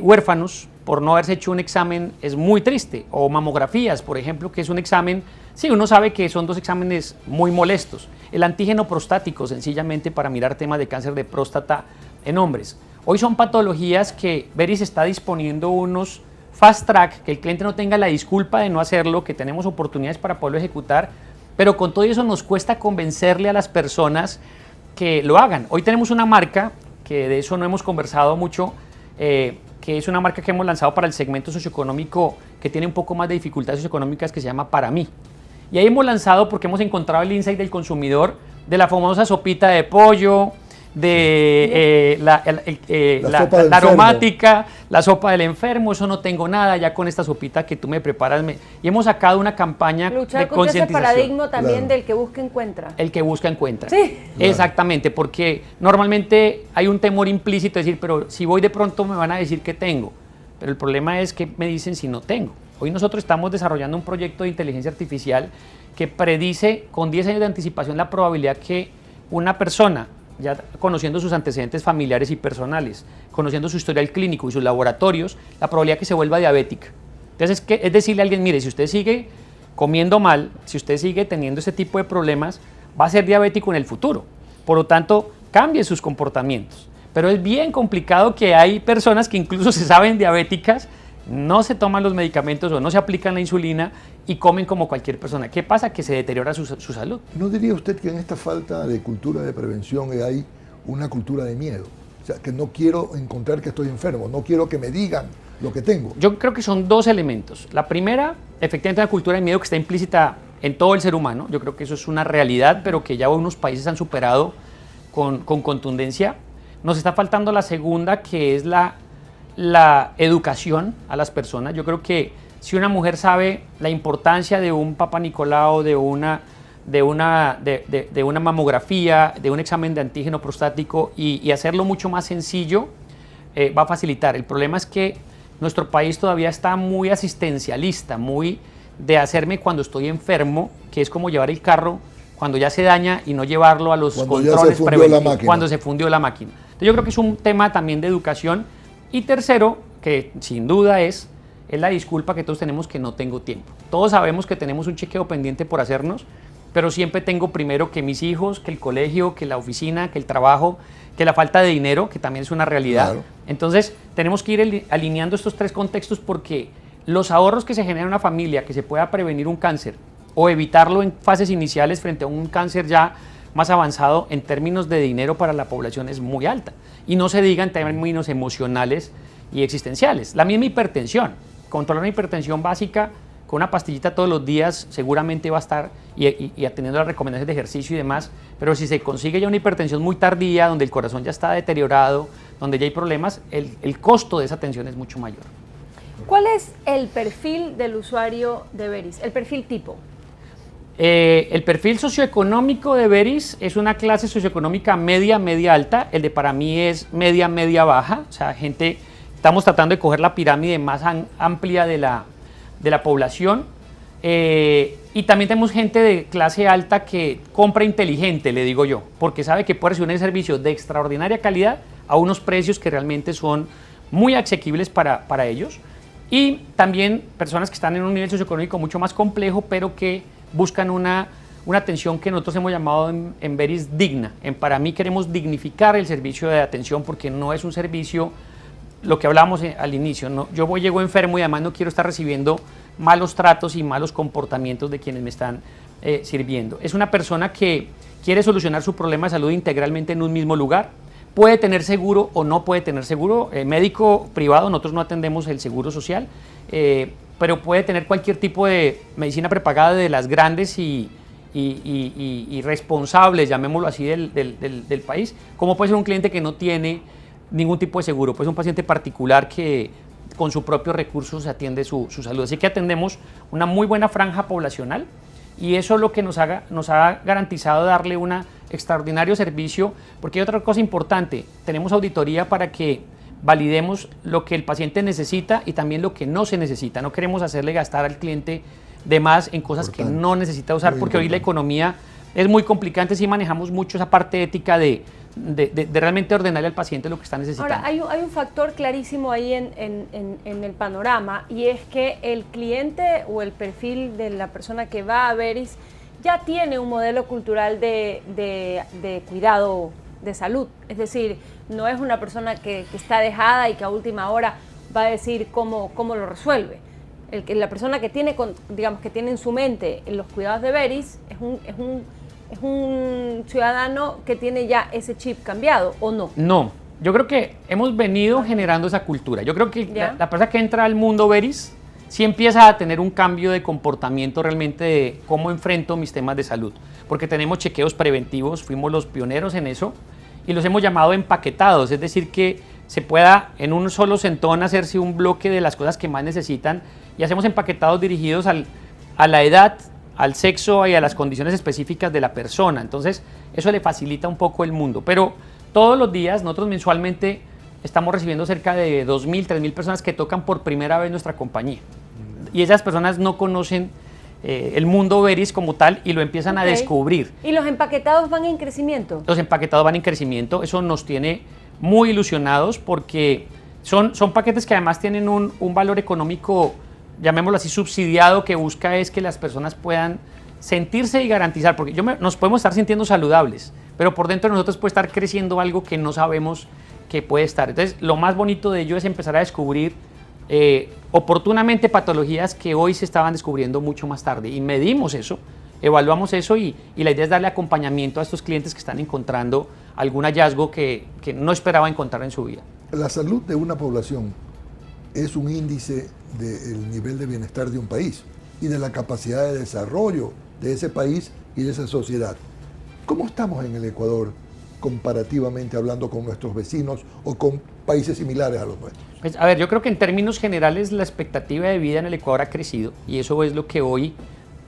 huérfanos por no haberse hecho un examen es muy triste. O mamografías, por ejemplo, que es un examen, sí, uno sabe que son 2 exámenes muy molestos. El antígeno prostático, sencillamente para mirar temas de cáncer de próstata en hombres. Hoy son patologías que Veris está disponiendo unos fast track, que el cliente no tenga la disculpa de no hacerlo, que tenemos oportunidades para poderlo ejecutar, pero con todo eso nos cuesta convencerle a las personas que lo hagan. Hoy tenemos una marca, que de eso no hemos conversado mucho, que es una marca que hemos lanzado para el segmento socioeconómico que tiene un poco más de dificultades socioeconómicas que se llama Para Mí. Y ahí hemos lanzado porque hemos encontrado el insight del consumidor de la famosa sopita de pollo, de la aromática, la sopa del enfermo, eso no tengo nada, ya con esta sopita que tú me preparas. Y hemos sacado una campaña luchar de contra ese concientización. paradigma también del que busca encuentra. El que busca encuentra. Sí. Exactamente, porque normalmente hay un temor implícito de decir, pero si voy de pronto me van a decir que tengo. Pero el problema es que me dicen si no tengo. Hoy nosotros estamos desarrollando un proyecto de inteligencia artificial que predice con 10 años de anticipación la probabilidad que una persona, ya conociendo sus antecedentes familiares y personales, conociendo su historial clínico y sus laboratorios, la probabilidad que se vuelva diabética. Entonces es decirle a alguien, mire, si usted sigue comiendo mal, si usted sigue teniendo ese tipo de problemas, va a ser diabético en el futuro. Por lo tanto, cambie sus comportamientos. Pero es bien complicado que hay personas que incluso se saben diabéticas, no se toman los medicamentos o no se aplican la insulina y comen como cualquier persona. ¿Qué pasa? Que se deteriora su salud. ¿No diría usted que en esta falta de cultura de prevención hay una cultura de miedo? O sea, que no quiero encontrar que estoy enfermo, no quiero que me digan lo que tengo. Yo creo que son dos elementos. La primera, efectivamente, una cultura de miedo que está implícita en todo el ser humano. Yo creo que eso es una realidad, pero que ya unos países han superado con contundencia. Nos está faltando la segunda, que es la educación a las personas. Yo creo que si una mujer sabe la importancia de un Papa Nicolau, de una mamografía, de un examen de antígeno prostático y hacerlo mucho más sencillo, va a facilitar. El problema es que nuestro país todavía está muy asistencialista, muy de hacerme cuando estoy enfermo, que es como llevar el carro cuando ya se daña y no llevarlo a los controles preventivos, cuando se fundió la máquina. Entonces yo creo que es un tema también de educación. Y tercero, que sin duda es la disculpa que todos tenemos que no tengo tiempo. Todos sabemos que tenemos un chequeo pendiente por hacernos, pero siempre tengo primero que mis hijos, que el colegio, que la oficina, que el trabajo, que la falta de dinero, que también es una realidad. Claro. Entonces tenemos que ir alineando estos tres contextos porque los ahorros que se genera en una familia, que se pueda prevenir un cáncer o evitarlo en fases iniciales frente a un cáncer ya más avanzado en términos de dinero para la población es muy alta. Y no se diga en términos emocionales y existenciales. La misma hipertensión. Controlar una hipertensión básica con una pastillita todos los días seguramente va a estar y atendiendo las recomendaciones de ejercicio y demás, pero si se consigue ya una hipertensión muy tardía, donde el corazón ya está deteriorado, donde ya hay problemas, el costo de esa atención es mucho mayor. ¿Cuál es el perfil del usuario de Veris? El perfil tipo. El perfil socioeconómico de Veris es una clase socioeconómica media, media alta. El de Para Mí es media, media baja. O sea, estamos tratando de coger la pirámide más amplia de la población. Y también tenemos gente de clase alta que compra inteligente, le digo yo, porque sabe que puede recibir un servicio de extraordinaria calidad a unos precios que realmente son muy asequibles para ellos. Y también personas que están en un nivel socioeconómico mucho más complejo, pero que buscan una atención que nosotros hemos llamado en Veris digna. Para Mí queremos dignificar el servicio de atención porque no es un servicio, lo que hablábamos al inicio, ¿no? Yo llego enfermo y además no quiero estar recibiendo malos tratos y malos comportamientos de quienes me están sirviendo. Es una persona que quiere solucionar su problema de salud integralmente en un mismo lugar. Puede tener seguro o no puede tener seguro médico privado, nosotros no atendemos el seguro social, pero puede tener cualquier tipo de medicina prepagada de las grandes y responsables, llamémoslo así, del país, como puede ser un cliente que no tiene ningún tipo de seguro, pues un paciente particular que con su propio recurso se atiende su salud. Así que atendemos una muy buena franja poblacional y eso es lo que nos ha garantizado darle un extraordinario servicio, porque hay otra cosa importante, tenemos auditoría para que validemos lo que el paciente necesita y también lo que no se necesita. No queremos hacerle gastar al cliente de más en cosas que no necesita usar, porque hoy la economía es muy complicada, entonces sí manejamos mucho esa parte ética de realmente ordenarle al paciente lo que está necesitando. Ahora, hay un factor clarísimo ahí en el panorama, y es que el cliente o el perfil de la persona que va a Veris ya tiene un modelo cultural de cuidado de salud. Es decir, no es una persona que está dejada y que a última hora va a decir cómo lo resuelve. La persona que tiene, digamos, que tiene en su mente los cuidados de Veris es un ciudadano que tiene ya ese chip cambiado, ¿o no? No, yo creo que hemos venido generando esa cultura. Yo creo que la persona que entra al mundo Veris sí empieza a tener un cambio de comportamiento realmente de cómo enfrento mis temas de salud. Porque tenemos chequeos preventivos, fuimos los pioneros en eso y los hemos llamado empaquetados, es decir, que se pueda en un solo sentón hacerse un bloque de las cosas que más necesitan y hacemos empaquetados dirigidos a la edad, al sexo y a las condiciones específicas de la persona. Entonces, eso le facilita un poco el mundo. Pero todos los días, nosotros mensualmente estamos recibiendo cerca de 2.000, 3.000 personas que tocan por primera vez nuestra compañía. Y esas personas no conocen el mundo Veris como tal y lo empiezan a descubrir. ¿Y los empaquetados van en crecimiento? Los empaquetados van en crecimiento, eso nos tiene muy ilusionados porque son paquetes que además tienen un valor económico, llamémoslo así, subsidiado, que busca es que las personas puedan sentirse y garantizar, porque nos podemos estar sintiendo saludables, pero por dentro de nosotros puede estar creciendo algo que no sabemos que puede estar. Entonces, lo más bonito de ello es empezar a descubrir oportunamente patologías que hoy se estaban descubriendo mucho más tarde, y medimos eso, evaluamos eso y la idea es darle acompañamiento a estos clientes que están encontrando algún hallazgo que no esperaba encontrar en su vida. La salud de una población es un índice del nivel de bienestar de un país y de la capacidad de desarrollo de ese país y de esa sociedad. ¿Cómo estamos en el Ecuador comparativamente hablando con nuestros vecinos o con países similares a los nuestros? Pues, a ver, yo creo que en términos generales la expectativa de vida en el Ecuador ha crecido y eso es lo que hoy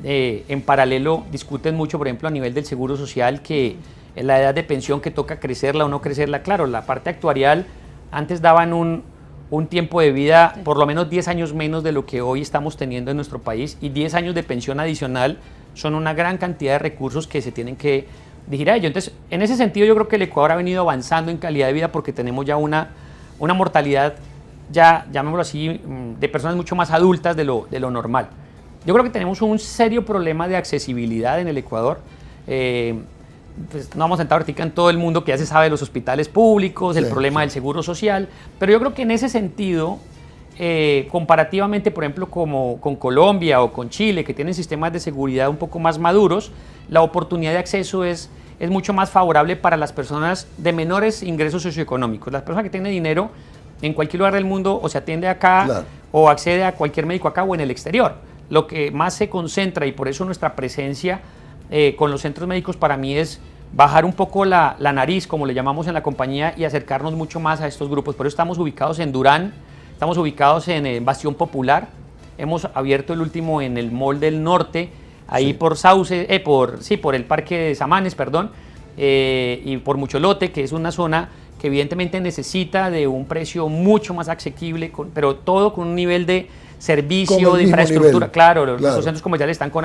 en paralelo discuten mucho, por ejemplo, a nivel del seguro social, que la edad de pensión que toca crecerla o no crecerla. Claro, la parte actuarial antes daban un tiempo de vida por lo menos 10 años menos de lo que hoy estamos teniendo en nuestro país, y 10 años de pensión adicional son una gran cantidad de recursos que se tienen que dirigir a ello. Entonces, en ese sentido yo creo que el Ecuador ha venido avanzando en calidad de vida porque tenemos ya una mortalidad, ya llamémoslo así, de personas mucho más adultas de lo normal. Yo creo que tenemos un serio problema de accesibilidad en el Ecuador. Pues no vamos a entrar ahorita en todo el mundo que ya se sabe de los hospitales públicos, el problema del seguro social, pero yo creo que en ese sentido, comparativamente, por ejemplo, como con Colombia o con Chile, que tienen sistemas de seguridad un poco más maduros, la oportunidad de acceso es mucho más favorable para las personas de menores ingresos socioeconómicos. Las personas que tienen dinero en cualquier lugar del mundo o se atiende acá o accede a cualquier médico acá o en el exterior. Lo que más se concentra, y por eso nuestra presencia con los centros médicos para mí es bajar un poco la nariz, como le llamamos en la compañía, y acercarnos mucho más a estos grupos. Por eso estamos ubicados en Durán, estamos ubicados en Bastión Popular, hemos abierto el último en el Mall del Norte, ahí por Sauce, por el Parque de Samanes, perdón, y por Mucholote, que es una zona que evidentemente necesita de un precio mucho más asequible, pero todo con un nivel de servicio, de infraestructura. Claro, los centros comerciales están con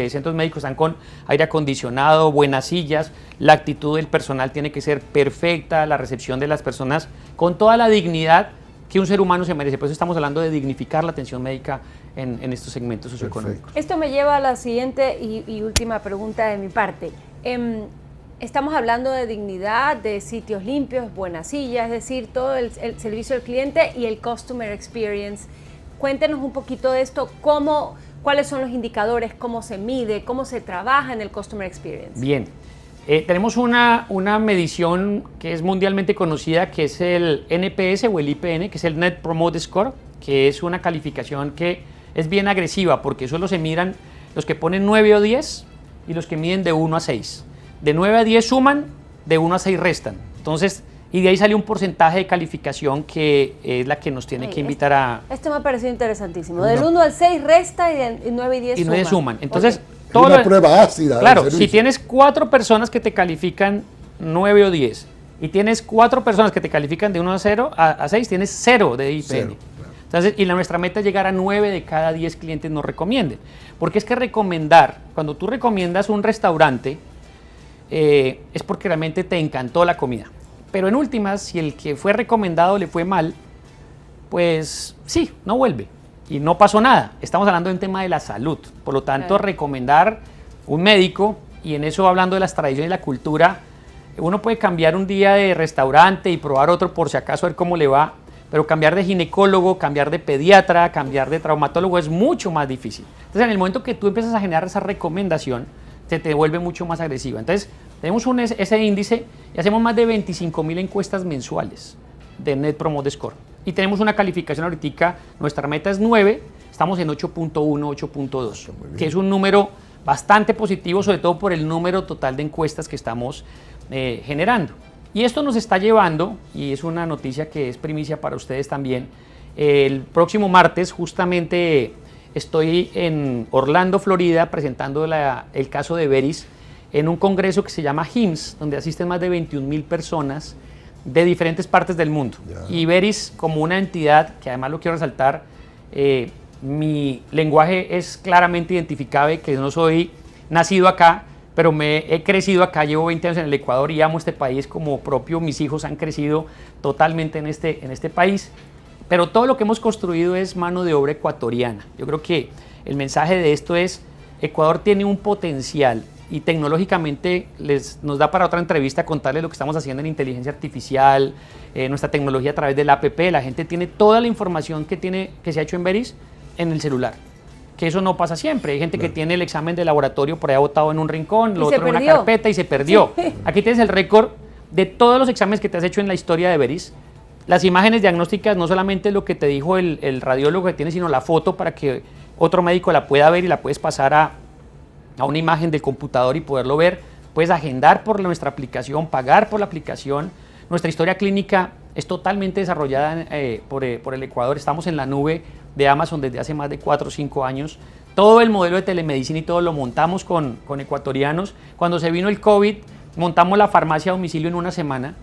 centros médicos están con aire acondicionado, buenas sillas, la actitud del personal tiene que ser perfecta, la recepción de las personas con toda la dignidad que un ser humano se merece. Por eso estamos hablando de dignificar la atención médica en estos segmentos socioeconómicos. Esto me lleva a la siguiente y última pregunta de mi parte. Estamos hablando de dignidad, de sitios limpios, buenas sillas, es decir, todo el servicio al cliente y el customer experience. Cuéntenos un poquito de esto, cuáles son los indicadores, cómo se mide, cómo se trabaja en el customer experience. Bien, tenemos una medición que es mundialmente conocida, que es el NPS o el IPN, que es el Net Promoter Score, que es una calificación que es bien agresiva porque solo se miran los que ponen 9 o 10 y los que miden de 1 a 6. De 9 a 10 suman, de 1 a 6 restan. Entonces, y de ahí sale un porcentaje de calificación que es la que nos tiene que invitar a... Esto me ha parecido interesantísimo. Del 1 al 6 resta y de 9 y 10 suman. Y 9 suman. Entonces, todo una prueba ácida. Claro, si tienes 4 personas que te califican 9 o 10 y tienes 4 personas que te califican de 1 a 6, tienes 0 de IPN. 0, claro. Entonces, y nuestra meta es llegar a 9 de cada 10 clientes nos recomienden. Porque es que recomendar, cuando tú recomiendas un restaurante, es porque realmente te encantó la comida. Pero en últimas, si el que fue recomendado le fue mal, pues sí, no vuelve y no pasó nada. Estamos hablando de un tema de la salud. Por lo tanto, recomendar un médico, y en eso hablando de las tradiciones y la cultura, uno puede cambiar un día de restaurante y probar otro por si acaso a ver cómo le va, pero cambiar de ginecólogo, cambiar de pediatra, cambiar de traumatólogo es mucho más difícil. Entonces, en el momento que tú empiezas a generar esa recomendación, se te vuelve mucho más agresiva. Entonces, tenemos ese índice y hacemos más de 25.000 encuestas mensuales de Net Promoter Score. Y tenemos una calificación ahorita, nuestra meta es 9, estamos en 8.1, 8.2, que es un número bastante positivo, sobre todo por el número total de encuestas que estamos generando. Y esto nos está llevando, y es una noticia que es primicia para ustedes también, el próximo martes justamente estoy en Orlando, Florida, presentando el caso de Veris en un congreso que se llama HIMSS, donde asisten más de 21.000 personas de diferentes partes del mundo. Y Veris, como una entidad, que además lo quiero resaltar, mi lenguaje es claramente identificable, que no soy nacido acá, pero he crecido acá, llevo 20 años en el Ecuador y amo este país como propio. Mis hijos han crecido totalmente en este país, pero todo lo que hemos construido es mano de obra ecuatoriana. Yo creo que el mensaje de esto es, Ecuador tiene un potencial y tecnológicamente nos da para otra entrevista contarles lo que estamos haciendo en inteligencia artificial, nuestra tecnología a través del APP. La gente tiene toda la información que se ha hecho en Veris en el celular, que eso no pasa siempre. Hay gente que tiene el examen de laboratorio por ahí botado en un rincón, lo otro en una carpeta y se perdió. Sí. Aquí tienes el récord de todos los exámenes que te has hecho en la historia de Veris. Las imágenes diagnósticas, no solamente lo que te dijo el radiólogo que tiene, sino la foto para que otro médico la pueda ver y la puedes pasar a una imagen del computador y poderlo ver. Puedes agendar por nuestra aplicación, pagar por la aplicación. Nuestra historia clínica es totalmente desarrollada por el Ecuador. Estamos en la nube de Amazon desde hace más de 4 o 5 años. Todo el modelo de telemedicina y todo lo montamos con ecuatorianos. Cuando se vino el COVID, montamos la farmacia a domicilio en una semana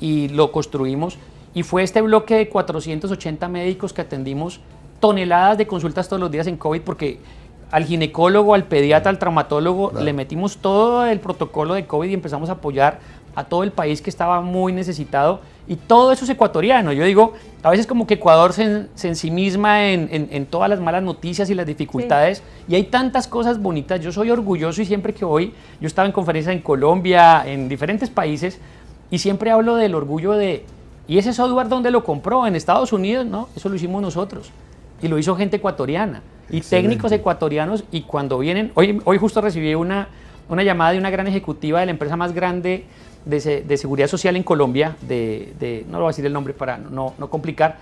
y lo construimos. Y fue este bloque de 480 médicos que atendimos toneladas de consultas todos los días en COVID, porque al ginecólogo, al pediatra, al traumatólogo, le metimos todo el protocolo de COVID y empezamos a apoyar a todo el país que estaba muy necesitado, y todo eso es ecuatoriano. Yo digo, a veces como que Ecuador se ensimisma en todas las malas noticias y las dificultades, y hay tantas cosas bonitas. Yo soy orgulloso y siempre que voy, yo estaba en conferencias en Colombia, en diferentes países, y siempre hablo del orgullo ¿y ese software dónde lo compró? ¿En Estados Unidos? No, eso lo hicimos nosotros, y lo hizo gente ecuatoriana, y técnicos ecuatorianos. Y cuando vienen, hoy justo recibí una llamada de una gran ejecutiva de la empresa más grande de seguridad social en Colombia, no lo voy a decir el nombre para no complicar,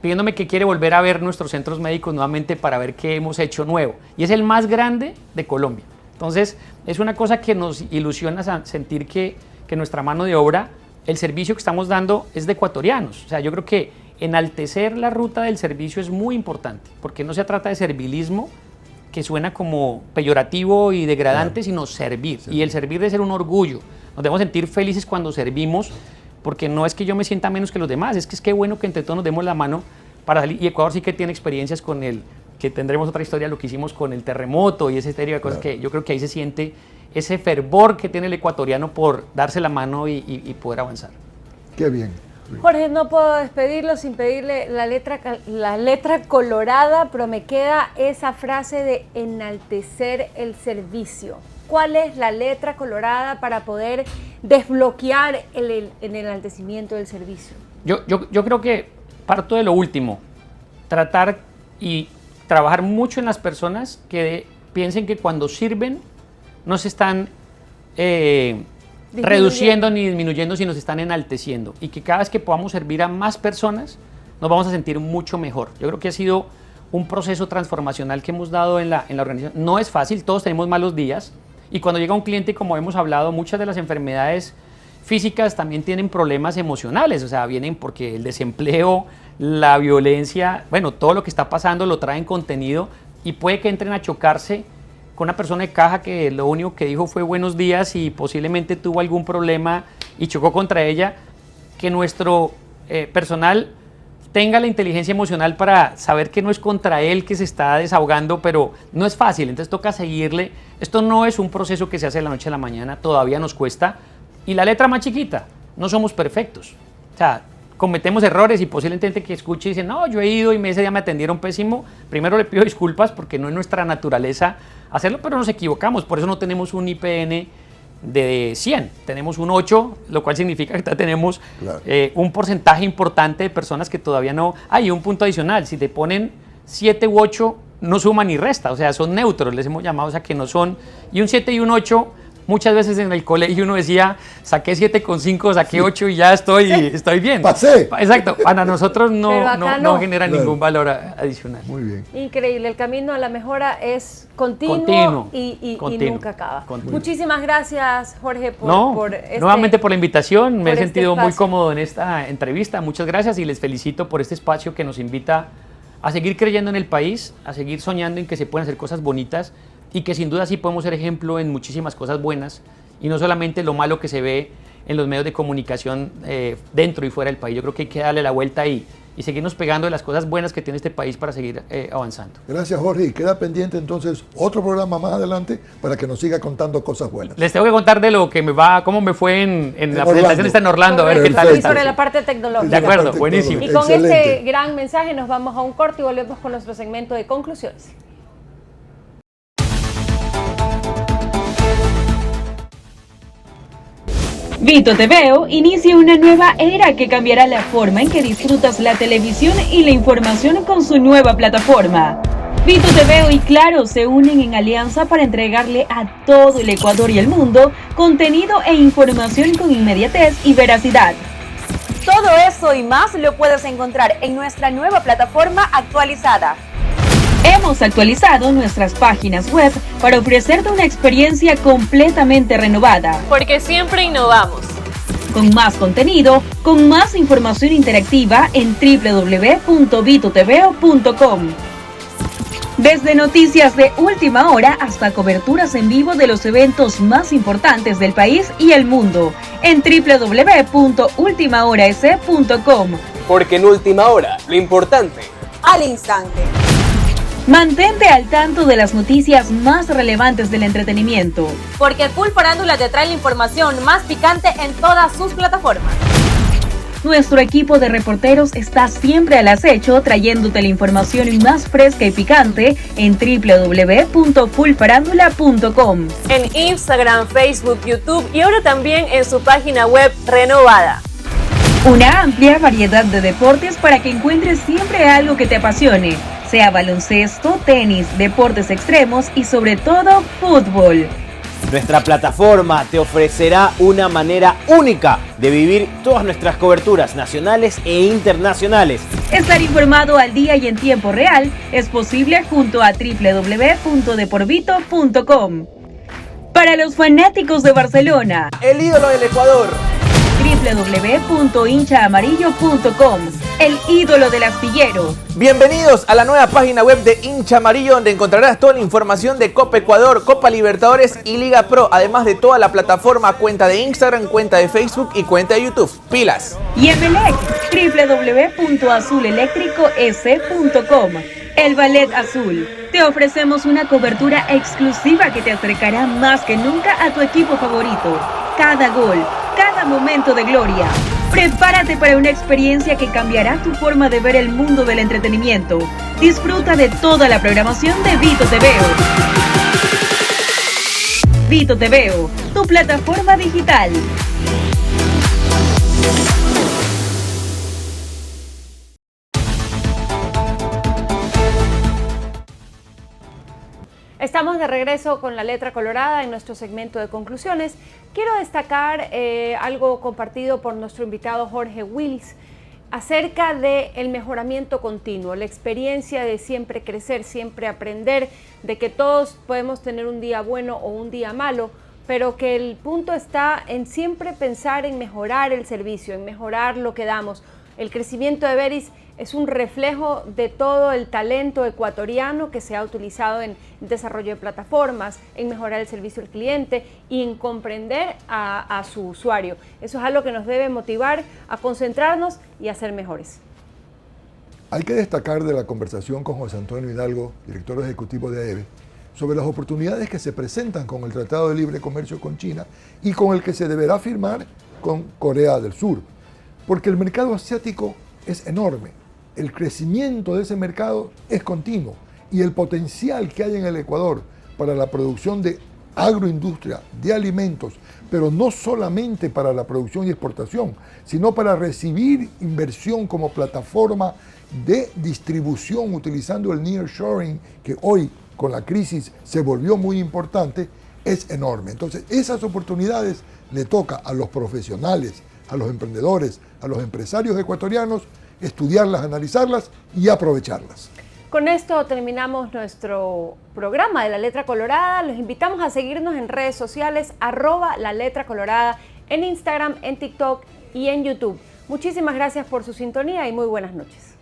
pidiéndome que quiere volver a ver nuestros centros médicos nuevamente para ver qué hemos hecho nuevo, y es el más grande de Colombia. Entonces es una cosa que nos ilusiona sentir que nuestra mano de obra, el servicio que estamos dando es de ecuatorianos. O sea, yo creo que enaltecer la ruta del servicio es muy importante, porque no se trata de servilismo, que suena como peyorativo y degradante, sino servir. Y el servir debe ser un orgullo. Nos debemos sentir felices cuando servimos, porque no es que yo me sienta menos que los demás, es que bueno que entre todos nos demos la mano para salir. Y Ecuador sí que tiene experiencias con que tendremos otra historia, lo que hicimos con el terremoto y ese tipo de cosas, que yo creo que ahí se siente ese fervor que tiene el ecuatoriano por darse la mano y poder avanzar. Qué bien. Jorge, no puedo despedirlo sin pedirle la letra colorada, pero me queda esa frase de enaltecer el servicio. ¿Cuál es la letra colorada para poder desbloquear el enaltecimiento del servicio? Yo creo que parto de lo último, tratar y trabajar mucho en las personas que piensen que cuando sirven no se están reduciendo ni disminuyendo, sino se están enalteciendo, y que cada vez que podamos servir a más personas nos vamos a sentir mucho mejor. Yo creo que ha sido un proceso transformacional que hemos dado en la organización. No es fácil, todos tenemos malos días, y cuando llega un cliente, como hemos hablado, muchas de las enfermedades físicas también tienen problemas emocionales, o sea, vienen porque el desempleo, la violencia, bueno, todo lo que está pasando lo traen contenido, y puede que entren a chocarse con una persona de caja que lo único que dijo fue buenos días y posiblemente tuvo algún problema y chocó contra ella. Que nuestro personal tenga la inteligencia emocional para saber que no es contra él que se está desahogando, pero no es fácil, entonces toca seguirle. Esto no es un proceso que se hace de la noche a la mañana, todavía nos cuesta. Y la letra más chiquita, no somos perfectos. O sea, cometemos errores, y posiblemente que escuche y dice, no, yo he ido y ese día me atendieron pésimo. Primero le pido disculpas porque no es nuestra naturaleza hacerlo, pero nos equivocamos. Por eso no tenemos un IPN de 100, tenemos un 8, lo cual significa que tenemos un porcentaje importante de personas que todavía no. Hay un punto adicional, si te ponen 7 u 8, no suma ni resta, o sea, son neutros, les hemos llamado, o sea, que no son. Y un 7 y un 8 Muchas veces en el colegio uno decía, saqué 7,5, saqué 8 y ya estoy bien. Pasé. Exacto, para nosotros Pero no acá no. genera Claro. ningún valor adicional. Muy bien. Increíble, el camino a la mejora es continuo, Continuo, y continuo, nunca acaba. continuo. Muchísimas gracias, Jorge, por nuevamente por la invitación, me he por este sentido muy espacio. cómodo en esta entrevista, muchas gracias y les felicito por este espacio que nos invita a seguir creyendo en el país, a seguir soñando en que se pueden hacer cosas bonitas y que sin duda sí podemos ser ejemplo en muchísimas cosas buenas y no solamente lo malo que se ve en los medios de comunicación dentro y fuera del país. Yo creo que hay que darle la vuelta y seguirnos pegando de las cosas buenas que tiene este país para seguir avanzando. Gracias, Jorge. Y queda pendiente entonces otro programa más adelante para que nos siga contando cosas buenas. Les tengo que contar de lo que cómo me fue en la Orlando. presentación esta en Orlando, a ver qué tal Y está. sobre la parte tecnológica. De acuerdo, Perfecto. buenísimo. Y con Excelente. este gran mensaje nos vamos a un corte y volvemos con nuestro segmento de conclusiones. Vito TVO inicia una nueva era que cambiará la forma en que disfrutas la televisión y la información con su nueva plataforma. Vito TVO y Claro se unen en alianza para entregarle a todo el Ecuador y el mundo contenido e información con inmediatez y veracidad. Todo eso y más lo puedes encontrar en nuestra nueva plataforma actualizada. Hemos actualizado nuestras páginas web para ofrecerte una experiencia completamente renovada, Porque siempre innovamos. con más contenido, con más información interactiva en www.vitotveo.com. Desde noticias de última hora hasta coberturas en vivo de los eventos más importantes del país y el mundo en www.ultimahorasc.com. Porque en última hora, lo importante. Al instante. Mantente al tanto de las noticias más relevantes del entretenimiento. Porque Full Farándula te trae la información más picante en todas sus plataformas. Nuestro equipo de reporteros está siempre al acecho trayéndote la información más fresca y picante en www.fullfarándula.com. En Instagram, Facebook, YouTube y ahora también en su página web renovada. Una amplia variedad de deportes para que encuentres siempre algo que te apasione, sea baloncesto, tenis, deportes extremos y sobre todo fútbol. Nuestra plataforma te ofrecerá una manera única de vivir todas nuestras coberturas nacionales e internacionales. Estar informado al día y en tiempo real es posible junto a www.deporvito.com. Para los fanáticos de Barcelona, El ídolo del Ecuador. www.hinchaamarillo.com, el ídolo del astillero. Bienvenidos a la nueva página web de Hincha Amarillo, donde encontrarás toda la información de Copa Ecuador, Copa Libertadores y Liga Pro, además de toda la plataforma, cuenta de Instagram, cuenta de Facebook y cuenta de YouTube. ¡Pilas! Y Emelec, www.azuleléctricos.com. El Ballet Azul. Te ofrecemos una cobertura exclusiva que te acercará más que nunca a tu equipo favorito. Cada gol, cada momento de gloria. Prepárate para una experiencia que cambiará tu forma de ver el mundo del entretenimiento. Disfruta de toda la programación de Vito TVO. Vito TVO, tu plataforma digital. Estamos de regreso con la letra colorada en nuestro segmento de conclusiones. Quiero destacar algo compartido por nuestro invitado Jorge Wills acerca del mejoramiento continuo, la experiencia de siempre crecer, siempre aprender, de que todos podemos tener un día bueno o un día malo, pero que el punto está en siempre pensar en mejorar el servicio, en mejorar lo que damos. El crecimiento de Veris es un reflejo de todo el talento ecuatoriano que se ha utilizado en desarrollo de plataformas, en mejorar el servicio al cliente y en comprender a su usuario. Eso es algo que nos debe motivar a concentrarnos y a ser mejores. Hay que destacar de la conversación con José Antonio Hidalgo, director ejecutivo de AEVE, sobre las oportunidades que se presentan con el Tratado de Libre Comercio con China y con el que se deberá firmar con Corea del Sur, porque el mercado asiático es enorme. El crecimiento de ese mercado es continuo y el potencial que hay en el Ecuador para la producción de agroindustria, de alimentos, pero no solamente para la producción y exportación, sino para recibir inversión como plataforma de distribución utilizando el nearshoring, que hoy con la crisis se volvió muy importante, es enorme. Entonces, esas oportunidades le toca a los profesionales, a los emprendedores, a los empresarios ecuatorianos, estudiarlas, analizarlas y aprovecharlas. Con esto terminamos nuestro programa de La Letra Colorada. Los invitamos a seguirnos en redes sociales, @LaLetraColorada, en Instagram, en TikTok y en YouTube. Muchísimas gracias por su sintonía y muy buenas noches.